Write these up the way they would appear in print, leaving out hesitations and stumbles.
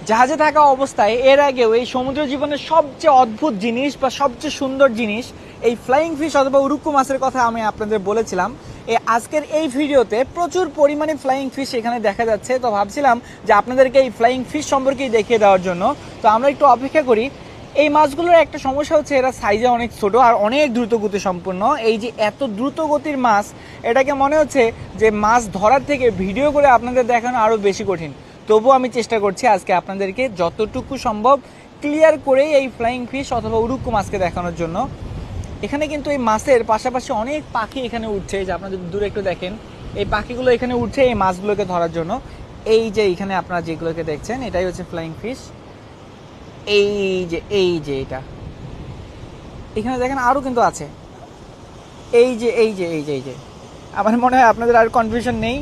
জাহাজে থাকা অবস্থায় এর আগেও এই সমুদ্র জীবনের সবচেয়ে অদ্ভুত জিনিস বা সবচেয়ে সুন্দর জিনিস এই ফ্লাইং ফিশ অথবা উরুক্কু মাছের কথা আমি আপনাদের বলেছিলাম। আজকের এই ভিডিওতে প্রচুর পরিমাণে ফ্লাইং ফিশ এখানে দেখা যাচ্ছে, তো ভাবছিলাম যে আপনাদেরকে এই ফ্লাইং ফিশ সম্পর্কেই দেখিয়ে দেওয়ার জন্য। তো আমরা একটু অপেক্ষা করি। এই মাছগুলোর একটা সমস্যা হচ্ছে এরা সাইজে অনেক ছোট আর অনেক দ্রুত গতি সম্পন্ন। এই যে এত দ্রুত গতির মাছ, এটাকে মনে হচ্ছে যে মাছ ধরার থেকে ভিডিও করে আপনাদের দেখানো আরও বেশি কঠিন। তবুও আমি চেষ্টা করছি আজকে আপনাদেরকে যতটুকু সম্ভব ক্লিয়ার করেই এই ফ্লাইং ফিশ অথবা উরুক্কু মাছকে দেখানোর জন্য। এখানে কিন্তু এই মাছের পাশাপাশি অনেক পাখি এখানে উঠছে, যে আপনারা যদি দূরে একটু দেখেন, এই পাখিগুলো এখানে উঠছে এই মাছগুলোকে ধরার জন্য। এই যে এখানে আপনারা যেগুলোকে দেখছেন এটাই হচ্ছে ফ্লাইং ফিশ। এই যে এটা এখানে দেখেন আরও কিন্তু আছে। এই যে আমার মনে হয় আপনাদের আর কনফিউশন নেই।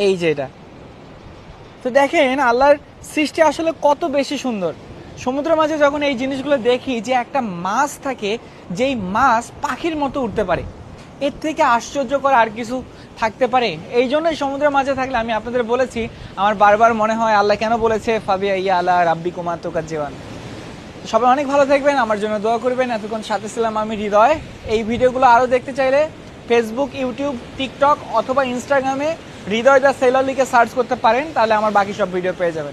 এই যে এটা, তো দেখেন আল্লাহর সৃষ্টি আসলে কত বেশি সুন্দর। সমুদ্রের মাঝে যখন এই জিনিসগুলো দেখি যে একটা মাছ থাকে যেই মাছ পাখির মতো উঠতে পারে, এর থেকে আশ্চর্যকর আর কিছু থাকতে পারে? এই জন্যই সমুদ্রের মাঝে থাকলে আমি আপনাদের বলেছি, আমার বারবার মনে হয় আল্লাহ কেন বলেছে ফাবিয়া ইয়া আল্লাহ রাব্বি কুমার তোকার জীবন। সবাই অনেক ভালো থাকবেন, আমার জন্য দোয়া করবেন। এতক্ষণ সাথে ছিলাম আমি হৃদয়। এই ভিডিওগুলো আরও দেখতে চাইলে ফেসবুক, ইউটিউব, টিকটক অথবা ইনস্টাগ্রামে হৃদয় দ্য সেলর লিখে সার্চ করতে পারেন, তাহলে আমার বাকি সব ভিডিও পেয়ে যাবেন।